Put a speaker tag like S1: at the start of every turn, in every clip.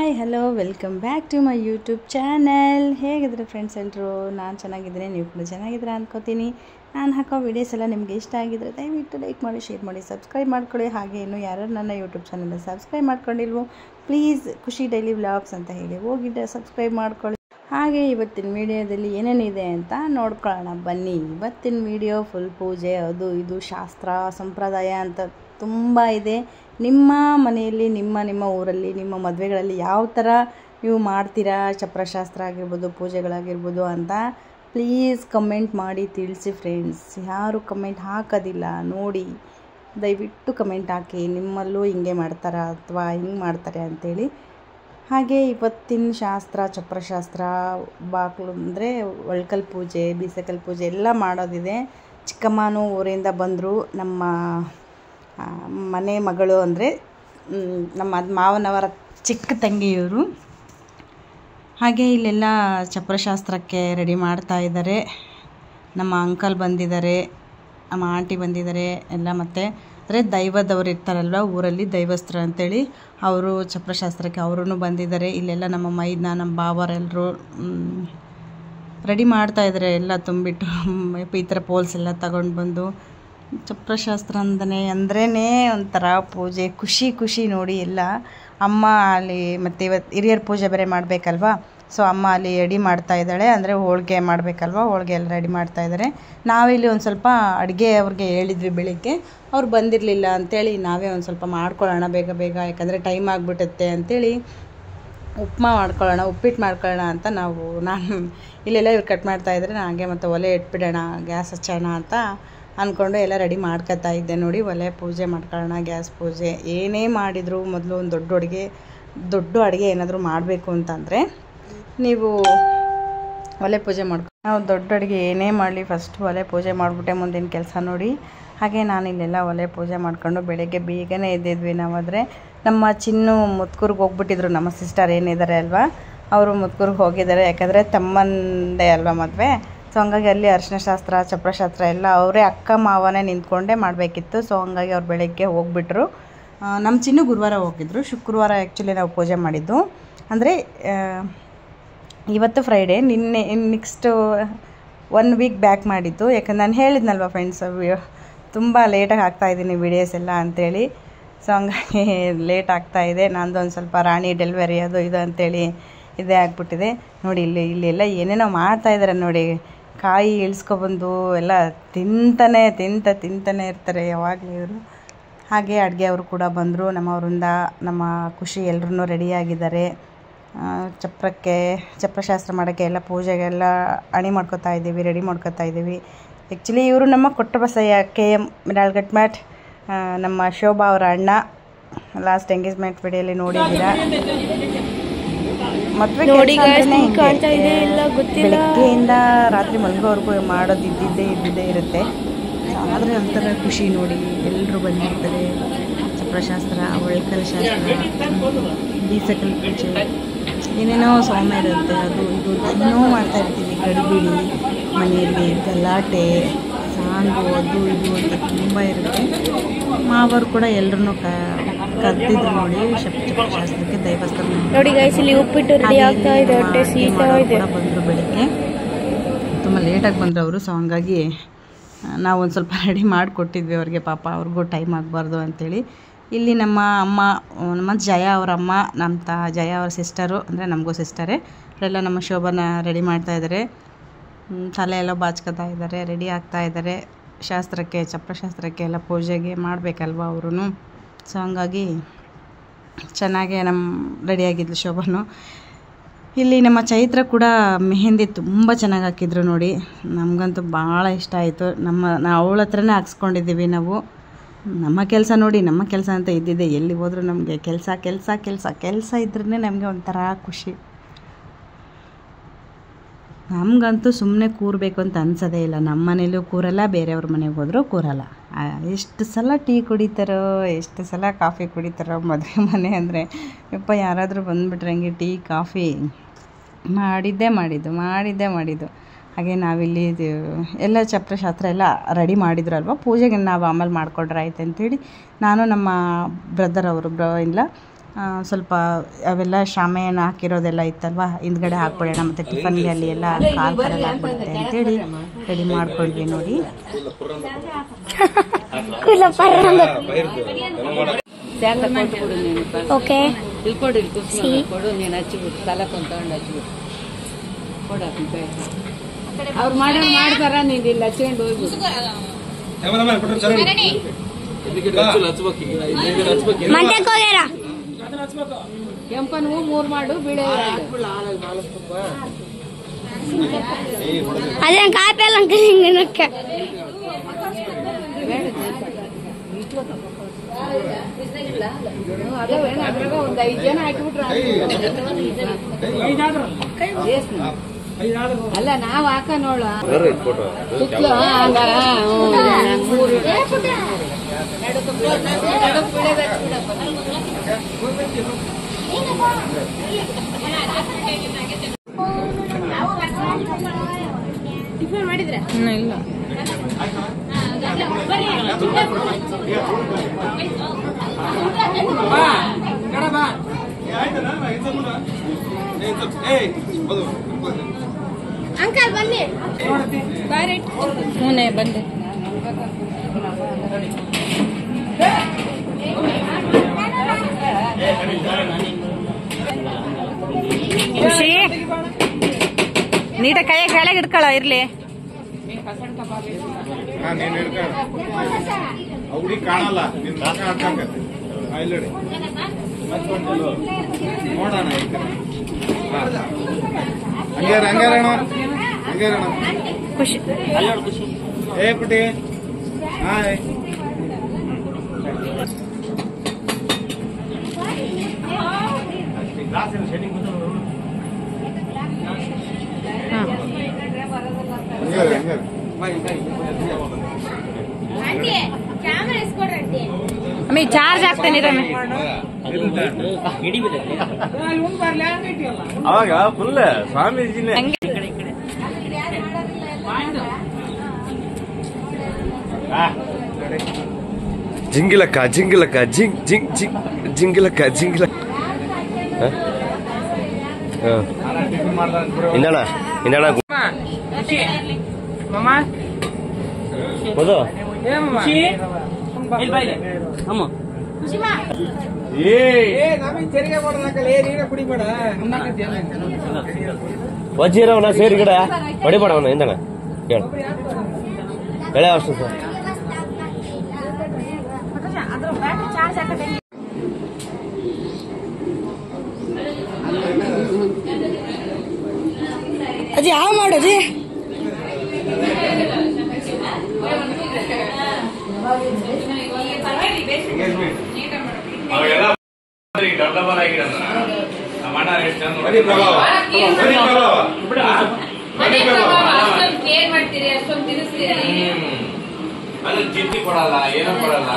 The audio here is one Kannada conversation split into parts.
S1: Hi hello welcome back to my YouTube channel. ಹೇಗಿದ್ರೆ ಫ್ರೆಂಡ್ಸ್ ಎಲ್ಲರೂ? ನಾನು ಚೆನ್ನಾಗಿದ್ದೀನಿ, ನೀವು ಕೂಡ ಚೆನ್ನಾಗಿದ್ದೀರಾ ಅಂದ್ಕೋತೀನಿ. ನಾನು ಹಾಕೋ ವೀಡಿಯೋಸ್ ಎಲ್ಲ ನಿಮಗೆ ಇಷ್ಟ ಆಗಿದ್ರೆ ದಯವಿಟ್ಟು ಲೈಕ್ ಮಾಡಿ, ಶೇರ್ ಮಾಡಿ, ಸಬ್ಸ್ಕ್ರೈಬ್ ಮಾಡ್ಕೊಳ್ಳಿ. ಹಾಗೆ ಇನ್ನೂ ಯಾರು ನನ್ನ ಯೂಟ್ಯೂಬ್ ಚಾನಲ್ನ ಸಬ್ಸ್ಕ್ರೈಬ್ ಮಾಡ್ಕೊಂಡಿಲ್ವೋ ಪ್ಲೀಸ್ ಖುಷಿ ಡೈಲಿ ವ್ಲಾಗ್ಸ್ ಅಂತ ಹೇಳಿ ಹೋಗಿದ್ದೆ ಸಬ್ಸ್ಕ್ರೈಬ್ ಮಾಡ್ಕೊಳ್ಳಿ. ಹಾಗೆ ಇವತ್ತಿನ ವೀಡಿಯೋದಲ್ಲಿ ಏನೇನಿದೆ ಅಂತ ನೋಡ್ಕೊಳ್ಳೋಣ ಬನ್ನಿ. ಇವತ್ತಿನ ವೀಡಿಯೋ ಫುಲ್ ಪೂಜೆ, ಅದು ಇದು ಶಾಸ್ತ್ರ ಸಂಪ್ರದಾಯ ಅಂತ ತುಂಬ ಇದೆ. ನಿಮ್ಮ ಮನೆಯಲ್ಲಿ ನಿಮ್ಮ ಊರಲ್ಲಿ ನಿಮ್ಮ ಮದುವೆಗಳಲ್ಲಿ ಯಾವ ಥರ ನೀವು ಮಾಡ್ತೀರಾ, ಚಪ್ರಶಾಸ್ತ್ರ ಆಗಿರ್ಬೋದು, ಪೂಜೆಗಳಾಗಿರ್ಬೋದು ಅಂತ ಪ್ಲೀಸ್ ಕಮೆಂಟ್ ಮಾಡಿ ತಿಳಿಸಿ ಫ್ರೆಂಡ್ಸ್. ಯಾರು ಕಮೆಂಟ್ ಹಾಕೋದಿಲ್ಲ ನೋಡಿ, ದಯವಿಟ್ಟು ಕಮೆಂಟ್ ಹಾಕಿ. ನಿಮ್ಮಲ್ಲೂ ಹಿಂಗೆ ಮಾಡ್ತಾರಾ ಅಥವಾ ಹಿಂಗೆ ಮಾಡ್ತಾರೆ ಅಂಥೇಳಿ. ಹಾಗೆ ಇವತ್ತಿನ ಶಾಸ್ತ್ರ ಚಪ್ರಶಾಸ್ತ್ರ, ಬಾಗಿಲು ಅಂದರೆ ಒಳ್ಕಲ್ ಪೂಜೆ, ಬೀಸಕಲ್ ಪೂಜೆ ಎಲ್ಲ ಮಾಡೋದಿದೆ. ಚಿಕ್ಕಮ್ಮನೂ ಊರಿಂದ ಬಂದರು. ನಮ್ಮ ಮನೆ ಮಗಳು ಅಂದರೆ ನಮ್ಮ ಮಾವನವರ ಚಿಕ್ಕ ತಂಗಿಯವರು. ಹಾಗೆ ಇಲ್ಲೆಲ್ಲ ಚಪ್ರಶಾಸ್ತ್ರಕ್ಕೆ ರೆಡಿ ಮಾಡ್ತಾ ಇದ್ದಾರೆ. ನಮ್ಮ ಅಂಕಲ್ ಬಂದಿದ್ದಾರೆ, ನಮ್ಮ ಆಂಟಿ ಬಂದಿದ್ದಾರೆ ಎಲ್ಲ. ಮತ್ತು ಅಂದರೆ ದೈವದವ್ರು ಇರ್ತಾರಲ್ವ ಊರಲ್ಲಿ, ದೈವಸ್ಥರು ಅಂತೇಳಿ ಅವರು ಚಪ್ರಶಾಸ್ತ್ರಕ್ಕೆ ಅವರೂ ಬಂದಿದ್ದಾರೆ. ಇಲ್ಲೆಲ್ಲ ನಮ್ಮ ಮೈದ್ನ ನಮ್ಮ ಬಾವರೆಲ್ಲರೂ ರೆಡಿ ಮಾಡ್ತಾಯಿದ್ದಾರೆ. ಎಲ್ಲ ತುಂಬಿಟ್ಟು ಈ ಥರ ಪೋಲ್ಸ್ ಎಲ್ಲ ತಗೊಂಡು ಬಂದು ಚಪ್ರಶಾಸ್ತ್ರ ಅಂದ್ರೇ ಒಂಥರ ಪೂಜೆ, ಖುಷಿ ನೋಡಿ ಎಲ್ಲ. ಅಮ್ಮ ಅಲ್ಲಿ ಮತ್ತು ಇವತ್ತು ಹಿರಿಯರ ಪೂಜೆ ಬೇರೆ ಮಾಡಬೇಕಲ್ವ, ಸೊ ಅಮ್ಮ ಅಲ್ಲಿ ರೆಡಿ ಮಾಡ್ತಾ ಇದ್ದಾಳೆ. ಅಂದರೆ ಹೋಳಿಗೆ ಮಾಡಬೇಕಲ್ವ, ಹೋಳಿಗೆ ಎಲ್ಲ ರೆಡಿ ಮಾಡ್ತಾ ಇದ್ದಾರೆ. ನಾವಿಲ್ಲಿ ಒಂದು ಸ್ವಲ್ಪ ಅಡುಗೆ ಅವ್ರಿಗೆ ಹೇಳಿದ್ವಿ ಬೆಳಿಗ್ಗೆ, ಅವ್ರು ಬಂದಿರಲಿಲ್ಲ ಅಂಥೇಳಿ ನಾವೇ ಒಂದು ಸ್ವಲ್ಪ ಮಾಡ್ಕೊಳ್ಳೋಣ ಬೇಗ, ಯಾಕಂದರೆ ಟೈಮ್ ಆಗಿಬಿಡುತ್ತೆ ಅಂಥೇಳಿ ಉಪ್ಮಾ ಮಾಡ್ಕೊಳ್ಳೋಣ, ಉಪ್ಪಿಟ್ಟು ಮಾಡ್ಕೊಳ್ಳೋಣ ಅಂತ ನಾನು ಇಲ್ಲೆಲ್ಲ ಇವ್ರು ಕಟ್ ಮಾಡ್ತಾಯಿದ್ರೆ ನಾನು ಹಾಗೆ ಮತ್ತು ಒಲೆ ಇಟ್ಬಿಡೋಣ, ಗ್ಯಾಸ್ ಹಚ್ಚೋಣ ಅಂತ ಅಂದ್ಕೊಂಡು ಎಲ್ಲ ರೆಡಿ ಮಾಡ್ಕೊತಾ ಇದ್ದೆ ನೋಡಿ. ಒಲೆ ಪೂಜೆ ಮಾಡ್ಕೊಳ್ಳೋಣ, ಗ್ಯಾಸ್ ಪೂಜೆ ಏನೇ ಮಾಡಿದರೂ ಮೊದಲು ಒಂದು ದೊಡ್ಡ ಅಡುಗೆ ಏನಾದರೂ ಮಾಡಬೇಕು ಅಂತಂದರೆ ನೀವು ಒಲೆ ಪೂಜೆ ನಾವು ದೊಡ್ಡ ಅಡುಗೆ ಏನೇ ಮಾಡಲಿ ಫಸ್ಟ್ ಒಲೆ ಪೂಜೆ ಮಾಡಿಬಿಟ್ಟೆ ಮುಂದಿನ ಕೆಲಸ ನೋಡಿ. ಹಾಗೆ ನಾನು ಇಲ್ಲೆಲ್ಲ ಒಲೆ ಪೂಜೆ ಮಾಡ್ಕೊಂಡು ಬೆಳಗ್ಗೆ ಬೇಗನೆ ಎದ್ದಿದ್ವಿ ನಾವಾದರೆ. ನಮ್ಮ ಚಿನ್ನು ಮುತ್ಕೂರ್ಗೆ ಹೋಗ್ಬಿಟ್ಟಿದ್ರು, ನಮ್ಮ ಸಿಸ್ಟರ್ ಏನಿದ್ದಾರೆ ಅಲ್ವಾ ಅವರು ಮುತ್ಕೂರ್ಗೆ ಹೋಗಿದ್ದಾರೆ. ಯಾಕಂದರೆ ತಮ್ಮಂದೇ ಅಲ್ವಾ ಮದುವೆ, ಸೊ ಹಂಗಾಗಿ ಅಲ್ಲಿ ಅರಿಶಿನ ಶಾಸ್ತ್ರ ಚಪ್ರಶಾಸ್ತ್ರ ಎಲ್ಲ ಅವರೇ ಅಕ್ಕ ಮಾವನೇ ನಿಂತ್ಕೊಂಡೇ ಮಾಡಬೇಕಿತ್ತು. ಸೊ ಹಂಗಾಗಿ ಅವ್ರು ಬೆಳಗ್ಗೆ ಹೋಗಿಬಿಟ್ರು. ನಮ್ಮ ಚಿನ್ನು ಗುರುವಾರ ಹೋಗಿದ್ರು, ಶುಕ್ರವಾರ ಆ್ಯಕ್ಚುಲಿ ನಾವು ಪೂಜೆ ಮಾಡಿದ್ದು. ಅಂದರೆ ಇವತ್ತು ಫ್ರೈಡೇ, ನಿನ್ನೆ ನೆಕ್ಸ್ಟ್ 1 ವೀಕ್ ಬ್ಯಾಕ್ ಮಾಡಿದ್ದು. ಯಾಕಂದ್ರೆ ನಾನು ಹೇಳಿದ್ನಲ್ವ ಫ್ರೆಂಡ್ಸ್, ತುಂಬ ಲೇಟಾಗಿ ಹಾಕ್ತಾಯಿದ್ದೀನಿ ವೀಡಿಯೋಸ್ ಎಲ್ಲ ಅಂಥೇಳಿ. ಸೊ ಹಂಗಾಗಿ ಲೇಟ್ ಆಗ್ತಾಯಿದೆ. ನಂದು ಒಂದು ಸ್ವಲ್ಪ ರಾಣಿ ಡೆಲಿವರಿ ಅದು ಇದು ಅಂಥೇಳಿ ಇದೇ ಆಗಿಬಿಟ್ಟಿದೆ ನೋಡಿ. ಇಲ್ಲಿ ಎಲ್ಲ ಏನೇನೋ ಮಾಡ್ತಾಯಿದ್ದಾರೆ ನೋಡಿ. ಕಾಯಿ ಇಳಿಸ್ಕೊಬಂದು ಎಲ್ಲ ತಿಂತಾನೆ ಇರ್ತಾರೆ ಯಾವಾಗಲೂ ಇವರು. ಹಾಗೆ ಅಡುಗೆ ಅವರು ಕೂಡ ಬಂದರು ನಮ್ಮವರಿಂದ. ನಮ್ಮ ಖುಷಿ ಎಲ್ಲರೂ ರೆಡಿಯಾಗಿದ್ದಾರೆ. ಚಪ್ರಶಾಸ್ತ್ರ ಮಾಡೋಕ್ಕೆ ಎಲ್ಲ ಪೂಜೆಗೆಲ್ಲ ರೆಡಿ ಮಾಡ್ಕೊತಾ ಇದ್ದೀವಿ. ಆ್ಯಕ್ಚುಲಿ ಇವರು ನಮ್ಮ ಕೊಟ್ಟಬಸಯ್ಯ KM ಮಿರಾಳ್ಗಟ್ಮಠ್, ನಮ್ಮ ಶೋಭಾ ಅವರ ಅಣ್ಣ. ಲಾಸ್ಟ್ ಎಂಗೇಜ್ಮೆಂಟ್ ವಿಡಿಯೋಲಿ ನೋಡಿದ್ದೀರಾ. ಮದುವೆ ಬೆಳಗ್ಗೆಯಿಂದ ರಾತ್ರಿ ಮಲಗೋವರೆಗೂ ಮಾಡೋದು ಇದ್ದಿದ್ದೇ ಇರುತ್ತೆ. ಆದರೆ ಒಂಥರ ಖುಷಿ ನೋಡಿ, ಎಲ್ಲರೂ ಬಂದಿರ್ತಾರೆ. ಚಪ್ರಶಾಸ್ತ್ರ, ಒಳ್ಕಲ್ ಶಾಸ್ತ್ರ, ಬೀಸಕಲ್ ಪೂಜೆ, ಏನೇನೋ ಸೌಮ್ಯ ಇರುತ್ತೆ. ಅದು ಇದು ಏನೋ ಮಾಡ್ತಾಯಿರ್ತೀವಿ. ಗಡಿಬಿಡಿ ಮನೆಯಲ್ಲಿ ಗಲಾಟೆ ಸಾಂಗು ಅದು ಇದು ಅಂತ ತುಂಬ ಇರುತ್ತೆ. ಮಾವರು ಕೂಡ ಎಲ್ಲರೂ ಕರೆದಿದ್ರು ನೋಡಿ ಚಪ್ರಶಾಸ್ತ್ರಕ್ಕೆ, ದೈವಸ್ಥಾನ
S2: ನೋಡಿ ಗೈಸ್. ಇಲ್ಲಿ ಉಪ್ಪಿಟ್ಟು ರೆಡಿ ಆಗ್ತಾ ಇದೆ, ಹೊಟ್ಟೆ ಸೀತಾ ಇದೆ.
S1: ಬಂದರು ಬೆಳಿಗ್ಗೆ, ತುಂಬ ಲೇಟಾಗಿ ಬಂದರು ಅವರು. ಸೊ ಹಂಗಾಗಿ ನಾವು ಒಂದು ಸ್ವಲ್ಪ ರೆಡಿ ಮಾಡಿಕೊಟ್ಟಿದ್ವಿ ಅವ್ರಿಗೆ, ಪಾಪ ಅವ್ರಿಗೂ ಟೈಮ್ ಆಗಬಾರ್ದು ಅಂಥೇಳಿ. ಇಲ್ಲಿ ನಮ್ಮ ಅಮ್ಮ, ನಮ್ಮ ಜಯ ಅವರ ಅಮ್ಮ, ನಮ್ಮ ಜಯ ಅವ್ರ ಸಿಸ್ಟರು, ಅಂದರೆ ನಮಗೂ ಸಿಸ್ಟರೇ, ಅವರೆಲ್ಲ ನಮ್ಮ ಶೋಭನ ರೆಡಿ ಮಾಡ್ತಾಯಿದ್ದಾರೆ. ತಲೆ ಎಲ್ಲ ಬಾಚ್ಕೊತಾ ಇದ್ದಾರೆ, ರೆಡಿ ಆಗ್ತಾಯಿದ್ದಾರೆ ಶಾಸ್ತ್ರಕ್ಕೆ, ಚಪ್ರಶಾಸ್ತ್ರಕ್ಕೆ ಎಲ್ಲ ಪೂಜೆಗೆ ಮಾಡಬೇಕಲ್ವ ಅವರು. ಸೊ ಹಂಗಾಗಿ ಚೆನ್ನಾಗೇ ರೆಡಿಯಾಗಿದ್ಲು ಶೋಭನು. ಇಲ್ಲಿ ನಮ್ಮ ಚೈತ್ರ ಕೂಡ ಮೆಹಂದಿ ತುಂಬ ಚೆನ್ನಾಗಿ ಹಾಕಿದ್ರು ನೋಡಿ. ನಮಗಂತೂ ಭಾಳ ಇಷ್ಟ ಆಯಿತು. ನಾವು ಅವಳ ಹತ್ರನೇ ಹಾಕ್ಸ್ಕೊಂಡಿದ್ದೀವಿ ನಾವು. ನಮ್ಮ ಕೆಲಸ ನೋಡಿ, ನಮ್ಮ ಕೆಲಸ ಅಂತ ಇದ್ದಿದ್ದೆ. ಎಲ್ಲಿ ಹೋದರೂ ನಮಗೆ ಕೆಲಸ ಇದ್ರೇ ನಮಗೆ ಒಂಥರ ಖುಷಿ. ನಮಗಂತೂ ಸುಮ್ಮನೆ ಕೂರಬೇಕು ಅಂತ ಅನ್ಸೋದೇ ಇಲ್ಲ. ನಮ್ಮ ಮನೇಲೂ ಕೂರಲ್ಲ, ಬೇರೆಯವ್ರ ಮನೆಗೆ ಹೋದರೂ ಕೂರಲ್ಲ. ಎಷ್ಟು ಸಲ ಟೀ ಕುಡಿತಾರೋ, ಎಷ್ಟು ಸಲ ಕಾಫಿ ಕುಡಿತಾರೋ ಮದುವೆ ಮನೆ ಅಂದರೆ. ಯಪ್ಪ, ಯಾರಾದರೂ ಬಂದುಬಿಟ್ರೆ ಹಂಗೆ ಟೀ ಕಾಫಿ ಮಾಡಿದ್ದು. ಹಾಗೆ ನಾವಿಲ್ಲಿ ಎಲ್ಲ ಚಪ್ರಶಾಸ್ತ್ರ ಎಲ್ಲ ರೆಡಿ ಮಾಡಿದ್ರಲ್ವ, ಪೂಜೆಗೆ ನಾವು ಆಮೇಲೆ ಮಾಡ್ಕೊಂಡ್ರೆ ಆಯ್ತು ಅಂಥೇಳಿ ನಾನು ನಮ್ಮ ಬ್ರದರ್ ಅವರು ಇಲ್ಲ ಸ್ವಲ್ಪ ಅವೆಲ್ಲ ಶಾಮೆಯನ್ನು ಹಾಕಿರೋದೆಲ್ಲ ಇತ್ತಲ್ವ ಹಿಂದ್ಗಡೆ ಹಾಕ್ಬಿಡೋಣ, ಮತ್ತು ಟಿಫನ್ಗೆ ಅಲ್ಲಿ ಎಲ್ಲ ಕಾಲು ಕರೆಲ್ಲ ಹಾಕ್ಬಿಡುತ್ತೆ ಅಂತೇಳಿ ರೆಡಿ ಮಾಡ್ಕೊಂಡ್ವಿ ನೋಡಿ.
S2: ಓಕೆ
S3: ಅವ್ರು ಮಾಡ್ತಾರ ನೀನ್ ಇಲ್ಲಿ ಹಚ್ಕೊಂಡು ಹೋಗ್ಬಿಟ್ಟು ಕೆಂಪನ್ ಹೂ 3 ಮಾಡು ಬಿಡ
S2: ಅದೇನ್ ಕಾಪೆಲ್ಲ ನಿನಕ್ಕೆ
S3: ಒಂದು 5 ಜನ ಹಾಕಿಬಿಟ್ರೆ ಅಲ್ಲ ನಾವ್ ಹಾಕ ನೋಡ ಸುತ್ತಲೂ ಟಿಫನ್ ಮಾಡಿದ್ರೆ ಇಲ್ಲ ಅಂಕಲ್ ಬನ್ನಿ ಹೂನೆ ಬಂದೆ.
S1: ಖುಷಿ ನೀಟ ಕೈಯಾಗ ಕೆಳಗೆ ಇಟ್ಕೊಳ್ಳೋ ಇರ್ಲಿ.
S4: ಕಾಣಲ್ಲ ನೋಡೋಣ
S1: ಖುಷಿ
S4: ಏ ಪುಟಿ ಹಾಯ್
S1: ಅಮ್ಮಿ ಚಾರ್ಜ್ ಆಗ್ತೇನೆ
S4: ಅವಾಗ ಫುಲ್ ಸ್ವಾಮೀಜಿನೇ ಜಿಂಗಿಲಕ್ಕ ಜಿಂಗಿಲಕ್ಕ ಜಿಂಗ್ ಜಿಂಗ್ ಜಿಂಗ್ ಜಿಂಗಿಲಕ್ಕ ಜಿಂಗಿಲಕ್ಕ ಇಂದಣ ಇಂದಣ ವಜ್ಜಿರವನ ಸೇರಿ ಗಿಡ ಹೊಡಿಬೇಡವನ ಇಂದಣ ಹೇಳು ಬೆಳೆ ಅಷ್ಟು ಸರ್
S2: ಅಜ್ಜಿ ಯಾವ ಮಾಡೋದು
S4: ಅದು ಜಿದ್ದಿ ಕೊಡಲ್ಲ ಏನೋ ಕೊಡಲ್ಲ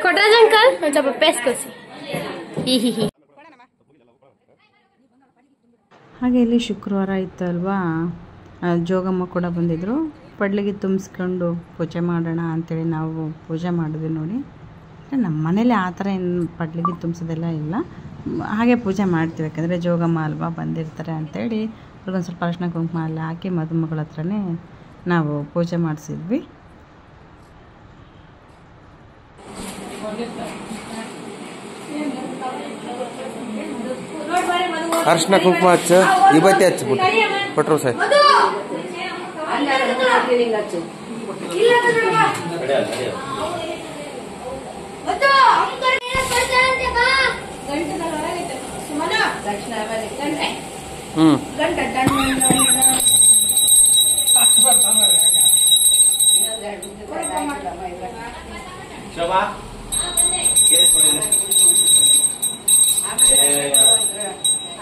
S2: ಕೊಟ್ರಾಜ್ ಅಂಕಲ್ ಒಂದು ಸ್ವಲ್ಪ ಪೇಸ್ಟ್ ಕಳಿಸಿ.
S1: ಹಾಗೆ ಇಲ್ಲಿ ಶುಕ್ರವಾರ ಇತ್ತಲ್ವಾ, ಜೋಗಮ್ಮ ಕೂಡ ಬಂದಿದ್ದರು. ಪಡ್ಲಿಗೆ ತುಂಬಿಸ್ಕೊಂಡು ಪೂಜೆ ಮಾಡೋಣ ಅಂಥೇಳಿ ನಾವು ಪೂಜೆ ಮಾಡಿದ್ವಿ ನೋಡಿ. ನಮ್ಮ ಮನೇಲಿ ಆ ಥರ ಏನು ಪಡ್ಲಿಗೆ ತುಂಬಿಸೋದೆಲ್ಲ ಇಲ್ಲ, ಹಾಗೆ ಪೂಜೆ ಮಾಡ್ತೀವಿ. ಯಾಕಂದರೆ ಜೋಗಮ್ಮ ಅಲ್ವಾ ಬಂದಿರ್ತಾರೆ ಅಂಥೇಳಿ ಅವ್ರಿಗೊಂದು ಸ್ವಲ್ಪ ಅರಿಶಿನ ಕುಂಕುಮ ಎಲ್ಲ ಹಾಕಿ ಮದುಮಗಳ ಹತ್ರನೇ ನಾವು ಪೂಜೆ ಮಾಡಿಸಿದ್ವಿ.
S4: ಅರಿಶಿನ ಕುಂಕುಮ ಹಚ್ಚ ಇವತ್ತೇ ಹಚ್ಬಿಟ್ಟು ಕೊಟ್ಟರು ಸರ್.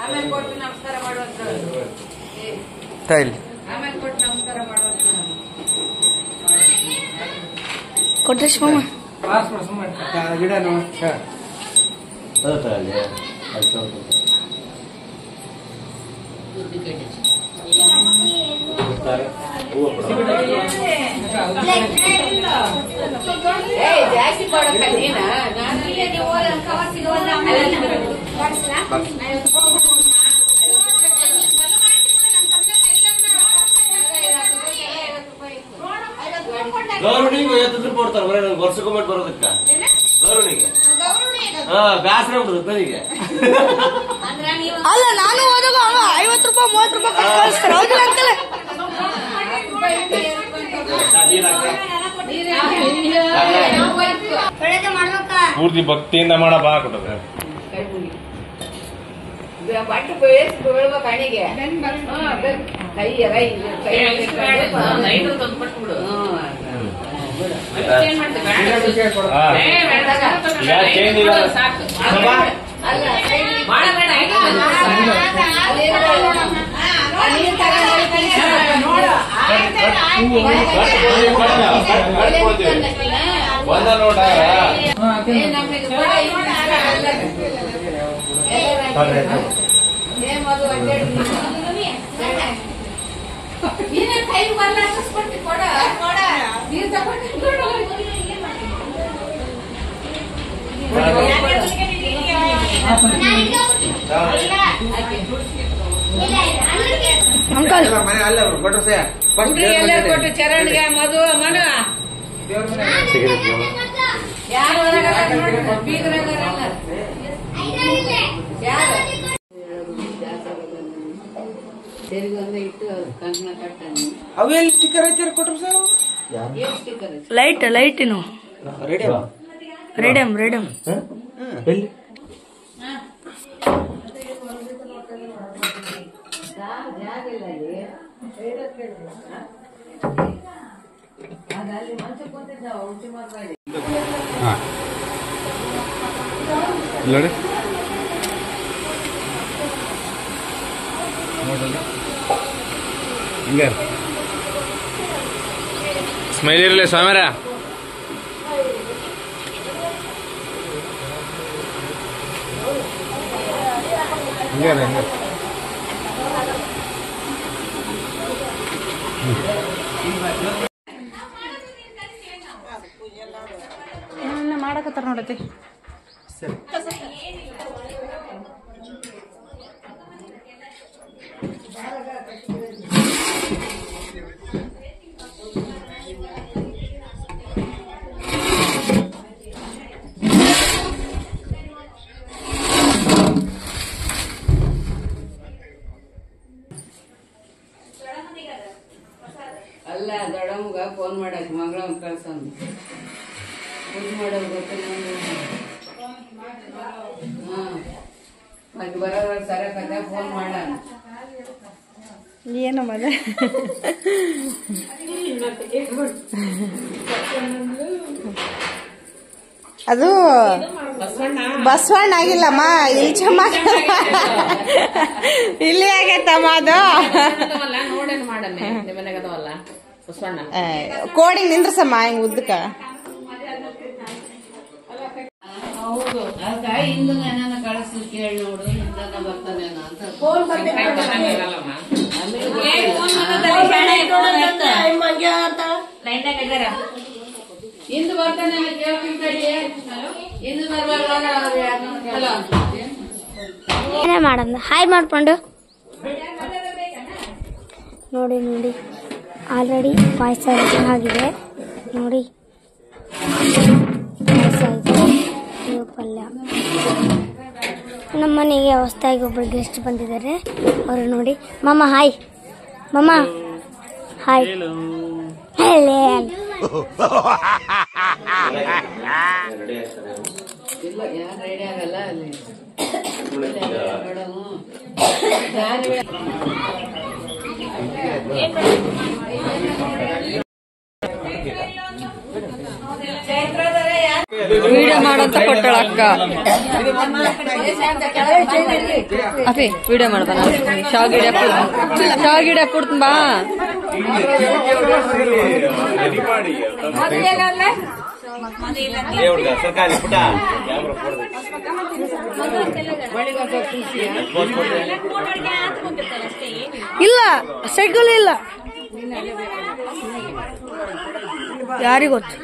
S3: ಆಮೇಲೆ ಕೊಟ್ಟು ನಮಸ್ಕಾರ ಮಾಡುವಂತ
S2: ಕೊಟ್ರೆ ಶಿವಮ್ಮ
S5: ಗಿಡನು
S4: ಅದು ತಗೊಳ್ಳಿ. ಅದು ತಗೊಳ್ಳಿ. ಹೂವು ಕೊಡು.
S3: ಜಾಸ್ತಿ ಕೊಡಕ್ಕ ನೀನ
S4: ಗೌರವಣಿಗೆ 50 ರೂಪಾಯಿ ಕೊಡ್ತಾರೆ ಬರೀ ವರ್ಷಕ್ಕೊಮ್ಮೆ ಬರೋದಕ್ಕ. ಗೌರವಣಿಗೆ ಬ್ಯಾಸರ ಬಿಡುದು ನನಗೆ.
S2: ಅಲ್ಲ ನಾನು ಹೋದಾಗ 50 ರೂಪಾಯಿ 30 ರೂಪಾಯಿ ಕೊಟ್ಟು ಕಳಿಸ್ತಾರೆ ಹೌದಿಲ್ಲ ಅಂಕಲ್?
S6: ಪೂರ್ತಿ ಭಕ್ತಿಯಿಂದ ಮಾಡಪ್ಪ ಕೊಟ್ಟದ
S3: ಬಟ್ಟೆ ಬೀಳ್ಬೇಕು ಹಣಿಗೆ ಕೈ
S6: ಒಂದ ನೋಡ
S3: ಕೈ ಬರ್ಲಾಸ್ಕೊಡ್ತಿ ಕೊಡ ನೀರ್ ತಗೊಂಡು
S2: ಅಂಕಲ್
S5: ಮನೆ ಅಲ್ಲ ಕೊಟ್ಟು
S3: ಕೊಟ್ಟು ಚರಣಿಗೆ ಮಧು ಮನ ಯಾರು ತೆರಿಗೊಂದು ಇಟ್ಟು ಕಂಕಣ ಕಟ್ಟಾನೆ
S5: ಅವೆಲ್ಲಿ ಸ್ಟಿಕ್ಕರ್ ಹಚ್ಚಾರ ಕೊಟ್ರು ಸರ್
S2: ಲೈಟಿನು ರೇಡಿಯಂ
S4: ಎಲ್ಲಿ
S6: ನೋಡಿ ಹಿಂಗೆ ಸ್ಮೈಲ್ ಇರಲಿ ಸ್ವಾಮ್ಯಾರ. ಹಿಂಗೆ ಹಿಂಗೆ
S1: ಮಾಡಕತ್ತಾರ ನೋಡತಿ.
S3: ಅಲ್ಲ ದೊಡ್ಡಮ್ಗ ಫೋನ್ ಮಾಡಕ್ ಮಗಳ ಕಳ್ಸಂದು ಫೋನ್ ಮಾಡೋದು ಗೊತ್ತಿಲ್ಲ ಮತ್ತೆ ಬರೋದ್ರ ಸರ ಕತೆ ಫೋನ್ ಮಾಡ
S1: ಏನಮ್ಮ ಅದ ಅದು ಬಸವಣ್ಣ ಆಗಿಲ್ಲಮ್ಮ ಇಲ್ಚಮ್ಮ ಇಲ್ಲಿ ಆಗೈತಮ್ಮ ಅದು
S3: ನೋಡೇನು ಮಾಡಮ್ಮೆ ನಿಮ್ಮನೆಗದವಲ್ಲ ಬಸವಣ್ಣ
S1: ಕೋಡಿಂಗ್ ನಿಂದ್ರಸಮ್ಮ ಹಿಂಗ್ ಉದ್ದಕ್ಕ.
S3: ಹೌದು ಅದಕ್ಕ ಹಿಂದ ನನ್ನ ಕಳಿಸಿ ಕೇಳಿ ನೋಡು ಹಿಂದನ ಬರ್ತಾನೇನ ಅಂತ ಹಿಂದ್ ಬರ್ತಾನೆ ಹಿಂದ್
S2: ಏನೇ ಮಾಡಂದ ಹಾಯ್ ಮಾಡ್ಕೊಂಡು ನೋಡಿ ಆಲ್ರೆಡಿ ಪಾಯಸ ಆಗಿದೆ ನೋಡಿ. ಪಾಯಸ ಆಯಿತು, ಇವು ಪಲ್ಯ. ನಮ್ಮ ಮನೆಗೆ ಹೊಸದಾಗಿ ಒಬ್ಬರು ಗೆಸ್ಟ್ ಬಂದಿದ್ದಾರೆ, ಅವರು ನೋಡಿ. ಮಮ್ಮ ಹಾಯ್, ಮಮ್ಮ ಹಾಯ್.
S3: ಇಲ್ಲ ಯಾರು ರೆಡಿ ಆಗಲ್ಲ ಅಲ್ಲಿ ಚೈತ್ರದರ
S7: ವಿಡಿಯೋ ಮಾಡಂತ ಕೊಟ್ಟಳ ಅಕ್ಕ. ಅಪ್ಪಿ ವಿಡಿಯೋ ಮಾಡ್ಬಾ, ಶಾವಿಗೆ ಕೊಡ್ತೀನಿ ಬಾ.
S2: ಇಲ್ಲ ಸೈಕಲ್ ಇಲ್ಲ, ಯಾರಿಗ ಗೊತ್ತು.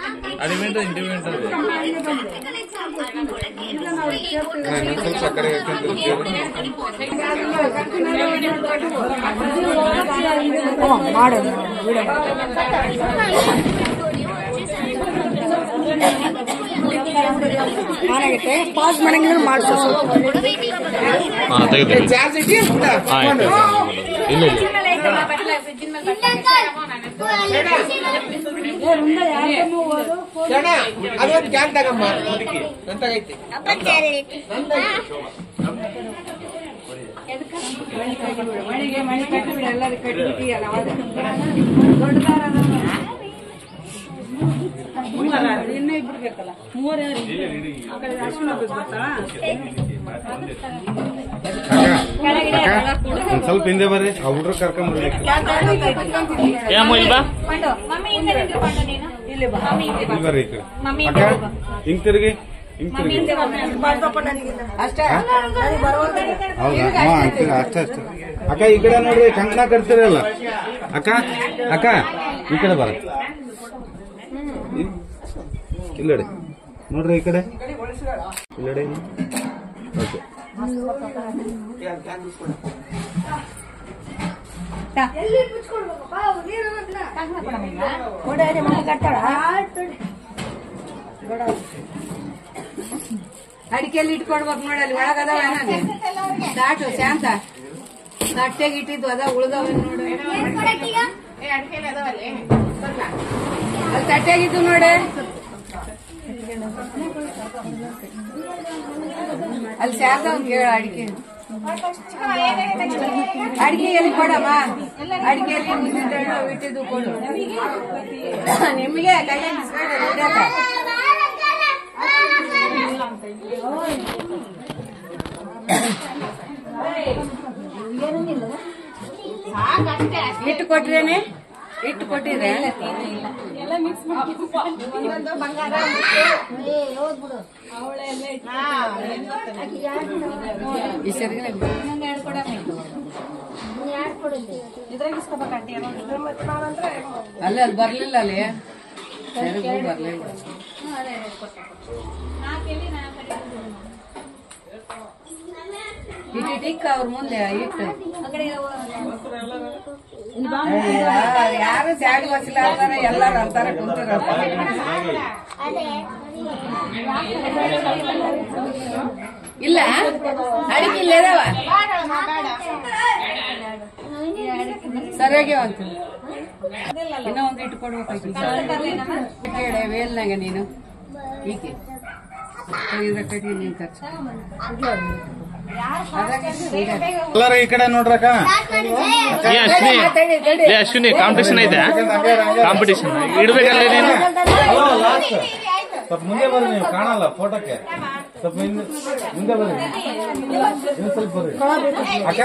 S2: ಪಾಸ್ ಮಾಡಂಗಿಲ್ಲ ಮಾಡ್ಸೋ.
S5: ಅದೊಂದು ಕ್ಯಾನ್ ತಗಮ್ಮ ಎಂತಾಗೈತಿ.
S3: ಮಣಿ ಕಟ್ಟಿಬಿಡ, ಎಲ್ಲರೂ ಕಟ್ಟಿಬಿಟ್ಟಿಯಲ್ಲ. ಇನ್ನೂ ಇಬ್ರು ಬೇಕಲ್ಲ, ಮೂವರು ಆ ಕಡೆ ಅರ್ಶಿನ ಗೊತ್ತಾ.
S6: ಸ್ವಲ್ಪ ಹಿಂದೆ ಬರ್ರಿ, ಆ ಹುಡ್ರು ಕರ್ಕೊಂಡ್ಬರ್ಬೇಕು. ಬರ್ರಿ ಈ ಕಡೆ. ಅಕ್ಕ ಹಿಂಗ್ ತಿರುಗಿ, ಹಿಂಗ್ ತಿರುಗಿ.
S3: ಅಷ್ಟೇ
S6: ಹೌದಾ? ಹಾ ಅಷ್ಟೇ ಅಷ್ಟೇ. ಅಕ್ಕ ಈ ಕಡೆ ನೋಡ್ರಿ, ಕಂಕಣ ಕಟ್ತಿರಲ್ಲ. ಅಕ್ಕ ಅಕ್ಕ ಈ ಕಡೆ ಬರ, ಇಲ್ಲಡೆ ನೋಡ್ರಿ, ಈ ಕಡೆ ಇಲ್ಲಡೆ. ಓಕೆ
S3: ಅಡಿಕೆಯಲ್ಲಿ ಇಟ್ಕೊಡ್ಬೇಕು ನೋಡಿ, ಅಲ್ಲಿ ಒಳಗದವ ಏನಾಗೆ ದಾಟು ಶಾಂತ ತಟ್ಟೆಗೆ ಇಟ್ಟಿದ್ದು ಅದ ಉಳ್ದವ ನೋಡು. ಅಲ್ಲಿ ತಟ್ಟೆಗಿದ್ದು ನೋಡಿ, ಅಲ್ಲಿ ಶಾರದವ್ ಕೇಳ ಅಡಿಕೆ ಎಲ್ಲಿ ಕೊಡಮ್ಮ, ಅಡಿಕೆಯಲ್ಲಿ ಇಟ್ಟಿದ್ದು ಕೊಡು. ನಿಮಗೆ ಕೈ ಇಟ್ಟು ಕೊಟ್ರೇನೆ, ಇಟ್ಟು ಕೊಟ್ಟಿದ್ರೆ ಅಲ್ಲ ಅಲ್ಲಿ ಬರ್ಲಿಲ್ಲ, ಅಲ್ಲಿ ಬರ್ಲಿಲ್ಲ. ಇಟ್ಟಿಕ್ಕ ಅವ್ರ ಮುಂದೆ ಇಟ್ಟು ಯಾರು ಜಾಗ ಬಸಿಲ್ಲ ಅಂತಾರ, ಎಲ್ಲಾರು ಅಂತಾರ ಕುಂತಾರ. ಇಲ್ಲ ಅಡಿಕೆ ಇಲ್ಲ ಇದಾವ, ಸರಿಯಾಗಿ ಅಂತ ಇನ್ನೂ ಒಂದು ಇಟ್ಟು ಕೊಡ್ಬೇಕಾಯ್ತು. ಕೇಳ ವೇಲ್ನಾಗ ನೀನು ಈಕೆ ಕಟ್ಟಿ ನೀನು ಖರ್ಚು
S6: ಎಲ್ಲಾರ ಈ ಕಡೆ ನೋಡ್ರಕ್ಕ.
S4: ಅಶ್ವಿನಿ ಕಾಂಪಿಟೇಷನ್ ಐತೆ, ಕಾಂಪಿಟೇಷನ್ ಇಡ್ಬೇಕಲ್ಲ ನೀನು.
S6: ಸ್ವಲ್ಪ ಮುಂದೆ ಬರ್ರಿ, ನೀವು ಕಾಣಲ್ಲ ಫೋಟೋಕ್ಕೆ. ಸ್ವಲ್ಪ ಮುಂದೆ ಬರ್ರಿ, ಸ್ವಲ್ಪ ಬರ್ರಿ ಅಕ್ಕ.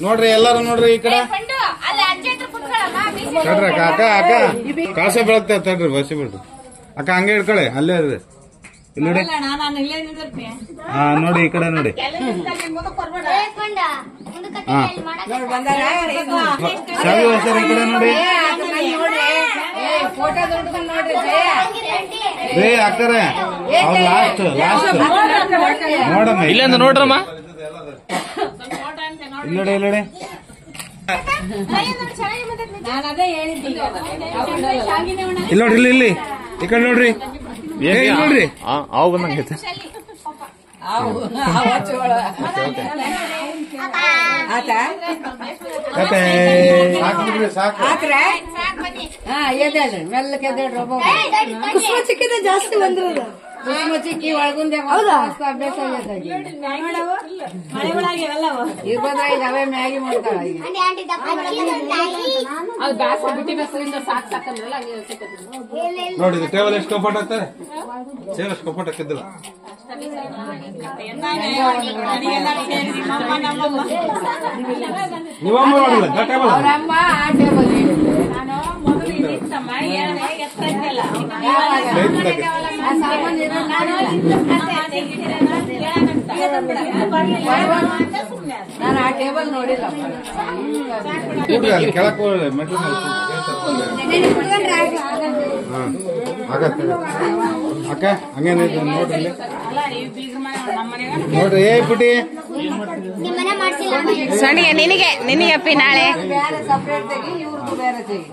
S6: ನೋಡ್ರಿ ಎಲ್ಲಾರು ನೋಡ್ರಿ ಈ ಕಡೆ ತಡ್ರಿ ಅಕ್ಕ. ಅಕ್ಕ ಅಕ್ಕ ಕಾಸೆ ಬೆಳಗ್ತಾ ತಡ್ರಿ, ಬಸಿ ಬಿಡ್ರಿ ಅಕ್ಕ. ಹಂಗೆ ಇಡ್ಕೊಳ್ಳಿ, ಅಲ್ಲೇ ಇರ್ರಿ. ಇಲ್ಲಿ ನೋಡಿ, ಹಾ ನೋಡಿ ಈ ಕಡೆ ನೋಡಿ. ಹಾ ಶಾವಿ ಸರ್ ಈ ಕಡೆ ನೋಡಿ. ರೇ ಅಕ್ಕರೆ ಅವ್ರು ಲಾಸ್ಟ್ ನೋಡಮ್ಮ,
S4: ಇಲ್ಲಂದ ನೋಡ್ರಮ್ಮ.
S6: ಇಲ್ಲಡೆ ಇಲ್ಲಡೆ ಇಲ್ಲಿ ನೋಡ್ರಿ, ಇಲ್ಲಿ ಈ ಕಡೆ ನೋಡ್ರಿ, ನೋಡ್ರಿ
S4: ಅವು ಬಂದಂಗೈತೆ.
S3: ಮೆಲ್ಲಕ್ಕೆ
S2: ಕುಸುಮ ಚಿಕ್ಕಿದ ಜಾಸ್ತಿ ಬಂದಿರೋದು.
S3: ಚಿಕ್ಕಿ ಒಳಗುಂದೆ ಅಭ್ಯಾಸ ಇರ್ಬೋದ್ರ ಈಗ ಅವೇ ಮ್ಯಾಗಿ ಮಾಡ್ತಾಳ
S6: ನೋಡಿ ಇದು ಟೇಬಲ್ ಎಷ್ಟು ಕಂಫರ್ಟ್ ಆಗ್ತದೆ, ಚೇರ್ ಎಷ್ಟು ಕಂಫರ್ಟ್ ಹಾಕಿದ್ದಿಲ್ಲ. ನೀವಮ್ಮ ಮಾಡಿಲ್ಲ ಟೇಬಲ್
S3: ಅವರಮ್ಮ ಆ ಟೇಬಲ್ ನಾನು ಆ ಟೇಬಲ್ ನೋಡಿಲ್ಲ.
S6: ಕೆಳಕ್ ಮೆಟ್ಲು ಆಗತ್ತೆ ಅಕ್ಕ ಹಂಗೇನ ನೋಡ್ರಿ ನೋಡ್ರಿ. ಏ ಪುಟಿ
S7: ಸೊಂಡಿಗೆ ನಿನಗೆ ಅಪ್ಪಿ ನಾಳೆ
S3: ಬೇರೆ ಸಪ್ರೇಟ್ ತೆಗಿ, ಇವ್ರದ್ದು ಬೇರೆ ತೆಗಿ.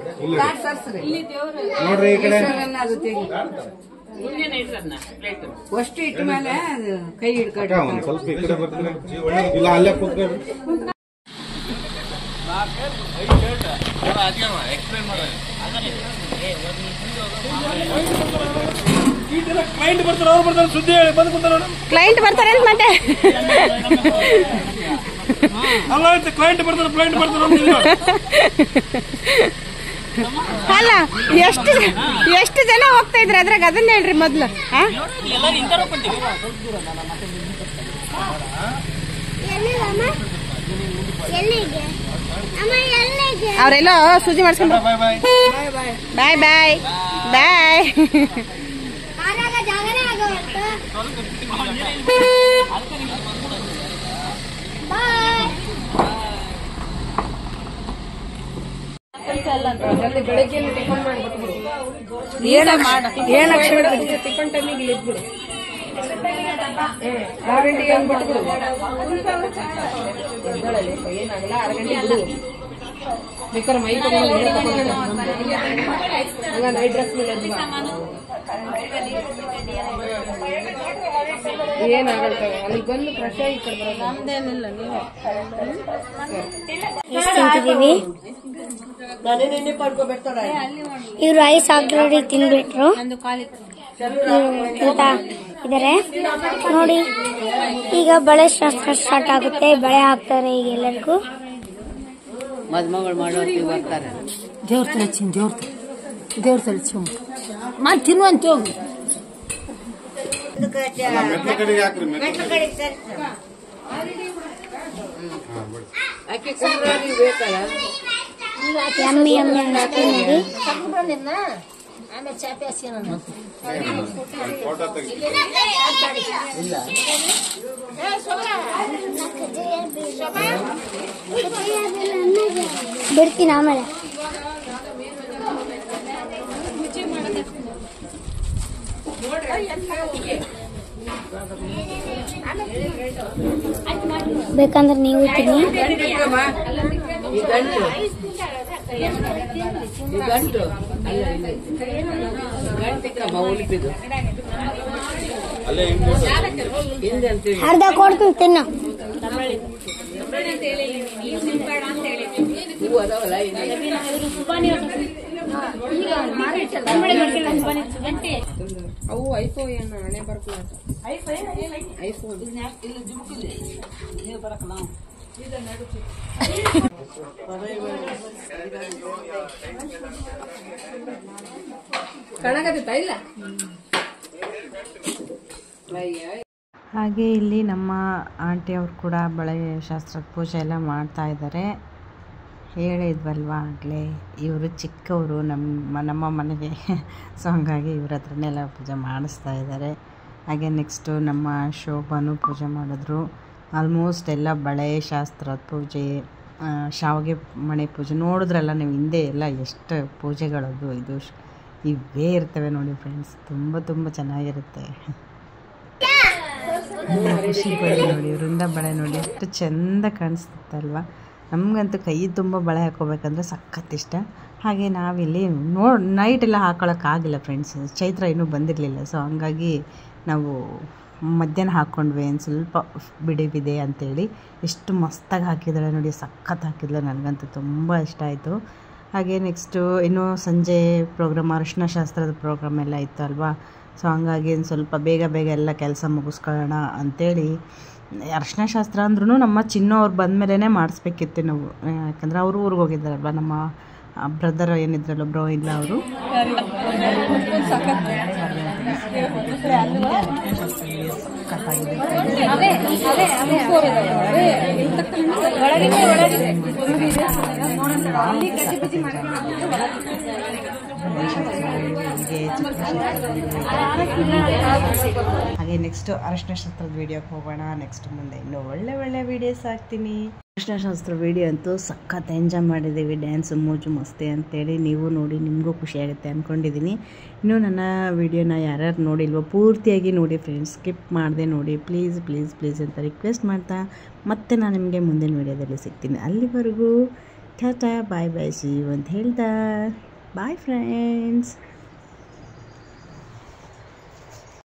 S3: ಸರ್ಸ್ರಿ
S6: ನೋಡ್ರಿ ಈ ಕಡೆ
S3: ಅದು ತೆಗಿ. ಅಷ್ಟು ಇಟ್ಟ ಮೇಲೆ ಅದು ಕೈ ಹಿಡ್ಕೊಂಡು
S6: ಒಂದ್ ಸ್ವಲ್ಪ ಈ ಕಡೆ ಬರ್ತೀರಿ ಇಲ್ಲ ಅಲ್ಲೇ ಕೂತ್ಕೊಳ್ರಿ.
S5: ಕ್ಲೈಂಟ್ ಬರ್ತಾರೆ, ಅವ್ರು ಬರ್ತಾರೆ, ಸುದ್ದಿ ಹೇಳಿ ಬಂದು ಕೂತಾರ.
S7: ಕ್ಲೈಂಟ್ ಬರ್ತಾರೆ ಮತ್ತೆ
S5: ಅಲ್ಲ ಕ್ಲೈಂಟ್ ಬರ್ತಾರೆ, ಕ್ಲೈಂಟ್ ಬರ್ತಾರೆ.
S7: ಅಲ್ಲ ಎಷ್ಟು ಜನ ಹೋಗ್ತಾ ಇದ್ರಿ ಅದ್ರಾಗ ಅದನ್ನ ಹೇಳ್ರಿ ಮೊದ್ಲು. ಅವರೆಲ್ಲ ಸುದ್ದಿ ಮಾಡಿಸ್ಕೊಂಡ್ರು. ಬಾಯ್ ಬಾಯ್ ಬಾಯ್.
S3: ಬೆಳಗ್ಗೆ ಟಿಫನ್ ಮಾಡ್ಬಿಟ್ಬಿಡು. ಟಿಫನ್ ಟೈಮಿಗೆ ಇಳಿದ್ಬಿಡು. 6 ಗಂಟೆಗೆ ಅಂದ್ಬಿಟ್ಬಿಡು. ಏನಾಗಲ್ಲ, 6 ಗಂಟೆಗೆ ಬಿಡು. ಬೇಕಾದ್ರೆ ಮೈ ತಗೊಂಡು ನೈಟ್ ಡ್ರೆಸ್ ಮೇಲೆ ಏನಾಗಲ್ಲ. ಅಲ್ಲಿ ಬಂದು ಫ್ರೆಶ್ ಆಗಿ ನಮ್ದೇನಿಲ್ಲ.
S2: ತಿಂತಿದೀವಿ. ಇವ್ರು ಐಸ್ ಆಲ್ರೆಡಿ ತಿನ್ಬಿಟ್ರು. ಇದಾರೆ ನೋಡಿ. ಈಗ ಬಳೆ ಶಾಸ್ತ್ರ ಸ್ಟಾರ್ಟ್ ಆಗುತ್ತೆ. ಬಳೆ ಹಾಕ್ತಾರೆ ಈಗ ಎಲ್ಲರಿಗೂ.
S3: ಮದುಮಗಳು ಮಾಡೋರ್ಗೆ ಬರ್ತಾರೆ.
S8: ದೇವ್ರ ತಲೆ ಮಾಡಿ ತಿನ್ನುವಂತ ಹೋಗು.
S6: ಮೆಟ್ಲು ಕಡೆಗೆ ಹಾಕ್ರಿ.
S3: ಅಕ್ಕಿ ಕುಂದ್ರಾಗಿ ಬೇಕಲ್ಲ.
S2: ಯಮ್ಮಿ ಯಮ್ಮಿ ಅನಿಸ್ತು ನೋಡಿ.
S6: ಫೋಟೋ ತೆಗಿ.
S2: ಬಿಡ್ತೀನಿ ಆಮೇಲೆ. ಬೇಕಂದ್ರೆ ನೀವು ತಿನ್ನಿ.
S3: ಈ ಗಂಟು ಉಳಿಪಿದು ಹಿಂದೆ ಅಂತೀವಿ.
S2: ಅರ್ಧ ಕೊಡ್ತೀನಿ ತಿನ್ನು.
S3: ಹೂವು ಅದಾವಲ್ಲ ಅವು ಐಫೋ ಏನು ಹಣೆ ಬರ್ಕಲ್ಲ. ಐಫೋನ್ ಕಣಗತ್ತ ಇಲ್ಲ.
S1: ಹಾಗೆ ಇಲ್ಲಿ ನಮ್ಮ ಆಂಟಿ ಅವರು ಕೂಡ ಬಳೆ ಶಾಸ್ತ್ರದ ಪೂಜೆ ಎಲ್ಲ ಮಾಡ್ತಾ ಇದ್ದಾರೆ. ಹೇಳಿದ್ವಲ್ವ ಆಗಲೇ ಇವರು ಚಿಕ್ಕವರು ನಮ್ಮ ಮನೆಗೆ. ಸೊ ಹಂಗಾಗಿ ಇವ್ರ ಹತ್ರನೆಲ್ಲ ಪೂಜೆ ಮಾಡಿಸ್ತಾ ಇದ್ದಾರೆ. ಹಾಗೆ ನೆಕ್ಸ್ಟು ನಮ್ಮ ಶೋಭಾನು ಪೂಜೆ ಮಾಡಿದ್ರು. ಆಲ್ಮೋಸ್ಟ್ ಎಲ್ಲ ಬಳೆ ಶಾಸ್ತ್ರದ ಪೂಜೆ, ಶಾವಿಗೆ ಮಣೆ ಪೂಜೆ ನೋಡಿದ್ರಲ್ಲ ನೀವು ಹಿಂದೆ ಎಲ್ಲ ಎಷ್ಟು ಪೂಜೆಗಳದು ಇದು ಇವೇ ಇರ್ತವೆ ನೋಡಿ ಫ್ರೆಂಡ್ಸ್. ತುಂಬ ಚೆನ್ನಾಗಿರುತ್ತೆ. ಖುಷಿ ಬಳೆ ನೋಡಿ, ವೃಂದ ಬಳೆ ನೋಡಿ ಎಷ್ಟು ಚೆಂದ ಕಾಣಿಸ್ತಲ್ವ. ನಮಗಂತೂ ಕೈ ತುಂಬ ಬಳೆ ಹಾಕೋಬೇಕಂದ್ರೆ ಸಖತ್ ಇಷ್ಟ. ಹಾಗೆ ನಾವಿಲ್ಲಿ ನೈಟೆಲ್ಲ ಹಾಕೊಳ್ಳೋಕ್ಕಾಗಿಲ್ಲ ಫ್ರೆಂಡ್ಸ್. ಚೈತ್ರ ಇನ್ನೂ ಬಂದಿರಲಿಲ್ಲ. ಸೊ ಹಂಗಾಗಿ ನಾವು ಮಧ್ಯಾಹ್ನ ಹಾಕ್ಕೊಂಡ್ವಿ. ಒಂದು ಸ್ವಲ್ಪ ಬಿಡಿಬಿದೆ ಅಂಥೇಳಿ ಎಷ್ಟು ಮಸ್ತಾಗಿ ಹಾಕಿದ್ದಾಳೆ ನೋಡಿ, ಸಖತ್ ಹಾಕಿದ್ಲು. ನನಗಂತೂ ತುಂಬ ಇಷ್ಟ ಆಯಿತು. ಹಾಗೆ ನೆಕ್ಸ್ಟು ಇನ್ನೂ ಸಂಜೆ ಪ್ರೋಗ್ರಾಮ್ ಅರಿಶಿನ ಶಾಸ್ತ್ರದ ಪ್ರೋಗ್ರಾಮ್ ಎಲ್ಲ ಇತ್ತು ಅಲ್ವಾ. ಸೊ ಹಂಗಾಗಿ ಒಂದು ಸ್ವಲ್ಪ ಬೇಗ ಬೇಗ ಎಲ್ಲ ಕೆಲಸ ಮುಗಿಸ್ಕೊಳ್ಳೋಣ ಅಂಥೇಳಿ ಅರ್ಶಿನ ಶಾಸ್ತ್ರ ಅಂದ್ರೂ ನಮ್ಮ ಚಿನ್ನು ಅವ್ರು ಬಂದಮೇಲೆ ಮಾಡಿಸ್ಬೇಕಿತ್ತು ನಾವು, ಯಾಕಂದರೆ ಅವರು ಊರಿಗೆ ಹೋಗಿದ್ದಾರಲ್ವ, ನಮ್ಮ ಬ್ರದರ್ ಏನಿದ್ರಲ್ಲ ಬ್ರೋ ಇಲ್ಲ ಅವರು. ಹಾಗೆ ನೆಕ್ಸ್ಟ್ ಅರಶಿನ ಶಾಸ್ತ್ರದ ವೀಡಿಯೋಕ್ಕೆ ಹೋಗೋಣ. ನೆಕ್ಸ್ಟ್ ಮುಂದೆ ಇನ್ನೂ ಒಳ್ಳೆ ವೀಡಿಯೋಸ್ ಹಾಕ್ತೀನಿ. ಅರಶಿನ ಶಾಸ್ತ್ರ ವೀಡಿಯೋ ಅಂತೂ ಸಖತ್ ಎಂಜಾಯ್ ಮಾಡಿದ್ದೀವಿ, ಡ್ಯಾನ್ಸು ಮೋಜು ಮಸ್ತಿ ಅಂತೇಳಿ. ನೀವು ನೋಡಿ ನಿಮಗೂ ಖುಷಿಯಾಗುತ್ತೆ ಅಂದ್ಕೊಂಡಿದ್ದೀನಿ. ಇನ್ನೂ ನನ್ನ ವೀಡಿಯೋನ ಯಾರ್ಯಾರು ನೋಡಿಲ್ವೋ ಪೂರ್ತಿಯಾಗಿ ನೋಡಿ ಫ್ರೆಂಡ್ಸ್, ಸ್ಕಿಪ್ ಮಾಡದೆ ನೋಡಿ ಪ್ಲೀಸ್ ಪ್ಲೀಸ್ ಪ್ಲೀಸ್ ಅಂತ ರಿಕ್ವೆಸ್ಟ್ ಮಾಡ್ತಾ ಮತ್ತೆ ನಾನು ನಿಮಗೆ ಮುಂದಿನ ವೀಡಿಯೋದಲ್ಲಿ ಸಿಗ್ತೀನಿ. ಅಲ್ಲಿವರೆಗೂ ಟಾಟಾ ಬಾಯ್ ಬಾಯ್ ಸಿ ಯು ಅಂತ ಹೇಳ್ತಾ ಬಾಯ್ ಫ್ರೆಂಡ್ಸ್.